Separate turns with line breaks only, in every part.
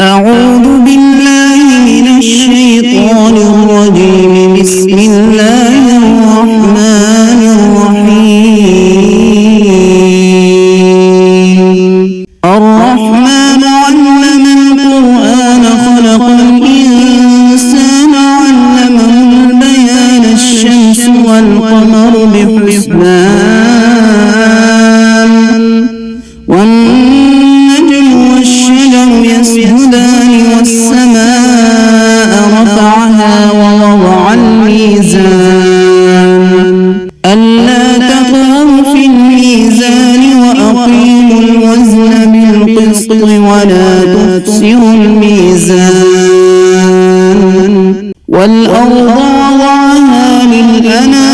أعوذ بالله من الشيطان الرجيم. بسم الله الرحمن الرحيم. الرحمن علم القرآن خلق الإنسان علمه البيان. الشمس والقمر بحسبان والنجم والشجر يسجدان والسماء رفعها ووضع الميزان ألا تطغوا في الميزان وأقيموا الوزن بالقسط ولا تخسروا الميزان. والأرض وضعها للأنام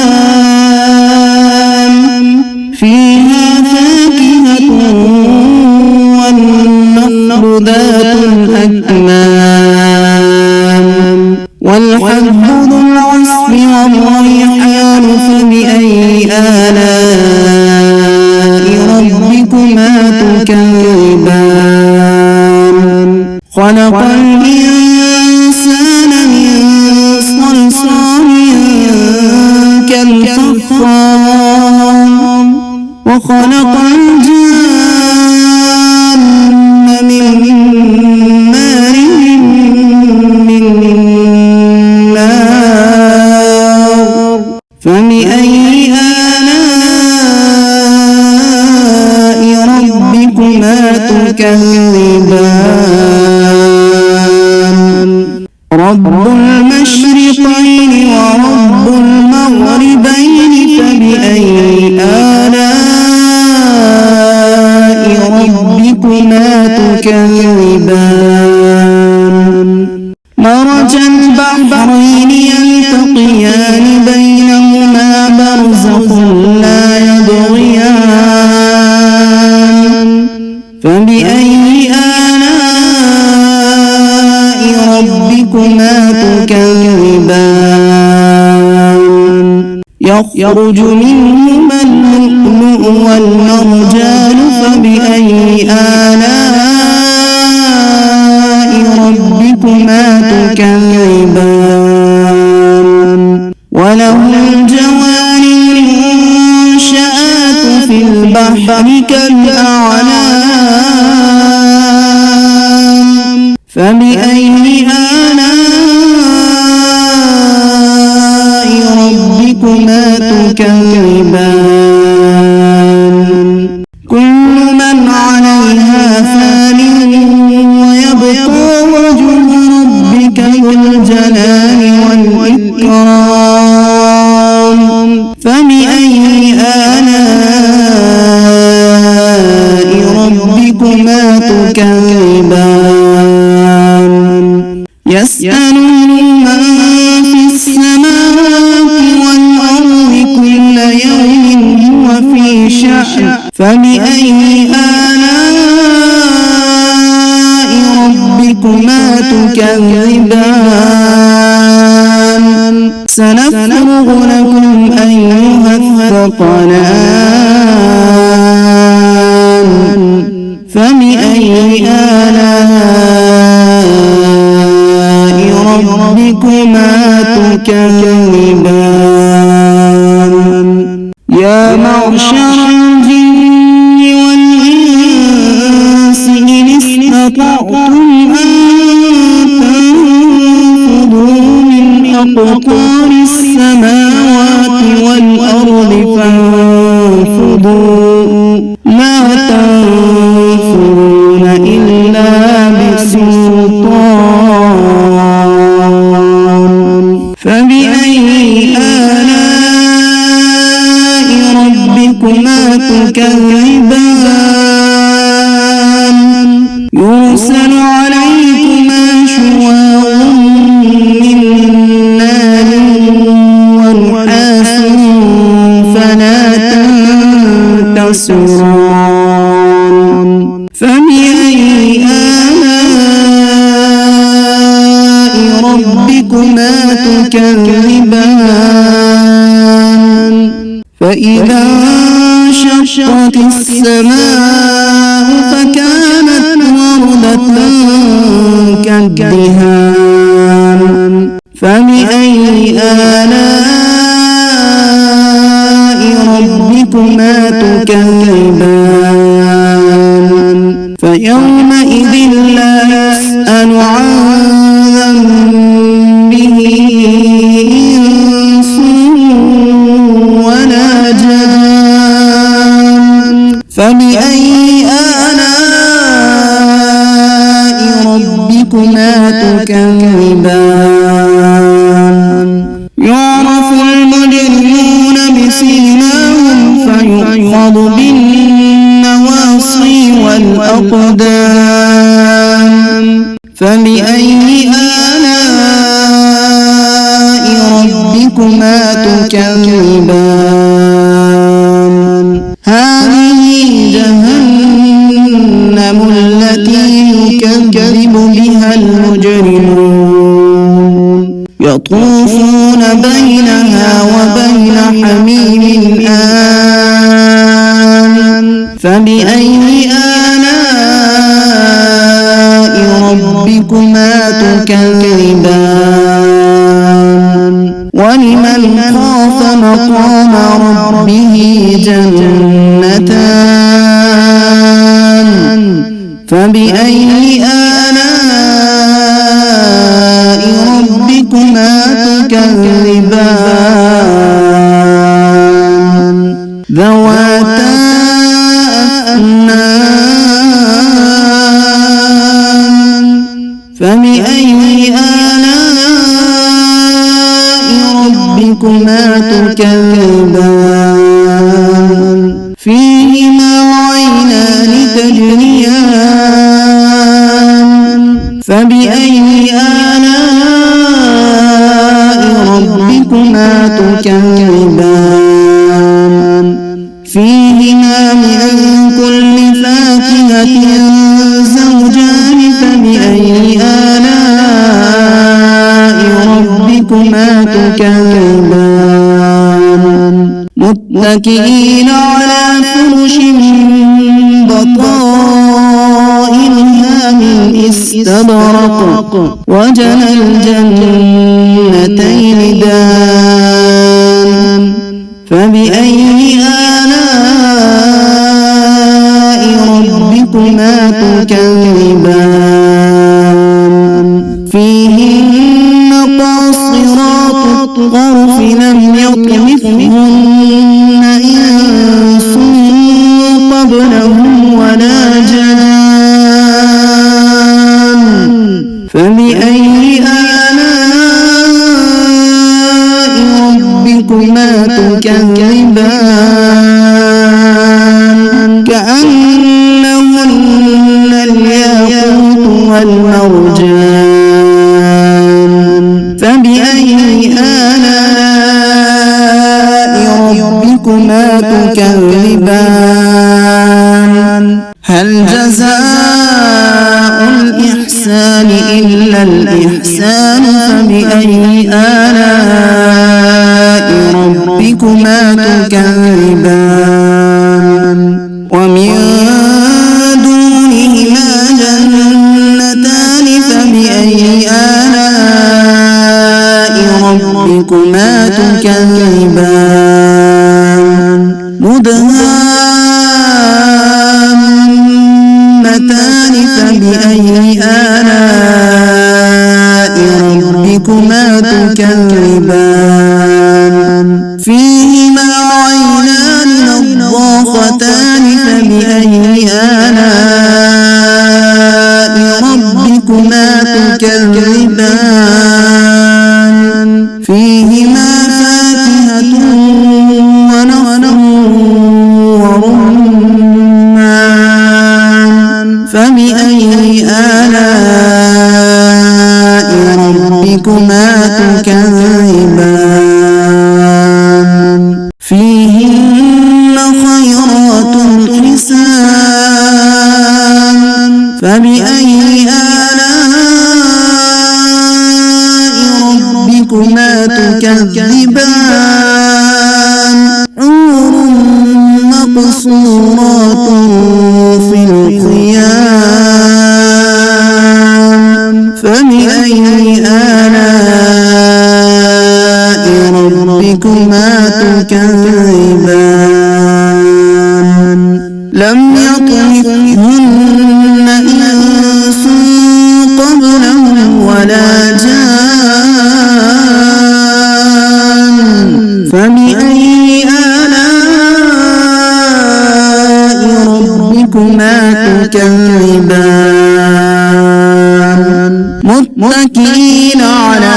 فيها فاكهة والنخل ذات الأكمام والحب ذو العصف والريحان. فبأي آلاء ربكما تكذبان. خلق الإنسان من صلصال كالفخار وخلق الجن من مارج من نار. فبأي آلاء ربكما تكذبان. رب المشرقين ورب المغربين. فبأي آلاء ربكما تكذبان. مرج البحرين يلتقيان بينهما برزخ لا يبغيان. فبأي آلاء ربكما تكذبان. يخرج منهما اللؤلؤ والمرجان. فبأي آلاء ربكما تكذبان. وله الجوار المنشآت في البحر كالأعلام. فبأي آلاء ربكما تكذبان. كل من عليها فان ويبقى وجه ربك ذو الجلال والإكرام. فبأي آلاء ربكما تكذبان. يسأله من في السماوات والأرض كل يوم هو في شأن. فبأي آلاء ربكما تكذبان. سنفرغ لكم أيها الثقلان. فبأي آلاء ربكما تكذبان. يا معشر الجن والإنس إن استطعتم أن تنفذوا من أقطار السماوات والأرض فانفذوا لا تنفذون إلا بسلطان. فبأي آلاء ربكما تكذبان. يرسل عليكما شواظ من نار ونحاس فلا تنتصران. فبأي آلاء ربكما تكذبان. فإذا انشقت السماء فكانت وردة كالدهان فبأي آلاء ربكما تكذبان فيومئذ لا يسأل عن ذنبه إنس ولا جان فبأي آلاء ربكما تكذبان يعرف المجرمون بسيماهم فيؤخذ بالنواصي والأقدام فبأي آلاء ربكما تكذبان هذه جهنم التي يكذب بها المجرمون يطوفون بينها وبين حميم آن فبأي آلاء ربكما تكذبان ولمن خاف مقام ربه جنتان فبأي آلاء ربكما تكذبان ذواتا أفنان فبأي آلاء ربكما تكذبان فيهما عينان تجريان فبأي آلاء ربكما تكذبان فيهما من كل فاكهة زوجان فبأي آلاء ربكما تكذبان متكئين على فرش بطائنها من استبرق وجنى الجنتين دان فبأي آلاء ربكما تكذبان فيهن قاصرات الطرف لم يطمثهن إنس قبلهم ولا جان فبأي آلاء ربكما تكذبان كأنهن الياقوت والمرجان فبأي آلاء ربكما تكذبان هل جزاء الإحسان إلا الإحسان فبأي آلاء ربكما تكذبان ومن دونهما جنتان فبأي آلاء ربكما تكذبان مدهامتان فبأي آلاء ربكما تكذبان فيهما عينان نضاختان فبأي آلاء ربكما تكذبان فيهما فاكهة ونخل ورمان فبأي آلاء ربكما تكذبان فيهن خيرات حسان فبأي آلاء ربكما تكذبان حور مقصورات في الخيام فبأي آلاء ربكما تكذبان لم يطمثهن إنس قبلهم ولا جان فبأي آلاء ربكما تكذبان متكئين على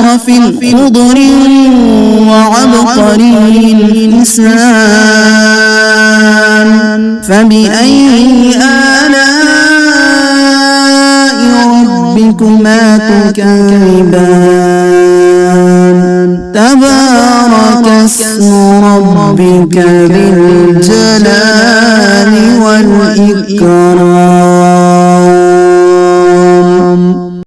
رفرف خضر وعبقري حسان فبأي آلاء ربكما تكذبان تبارك اسم ربك ذي الجلال والإكرام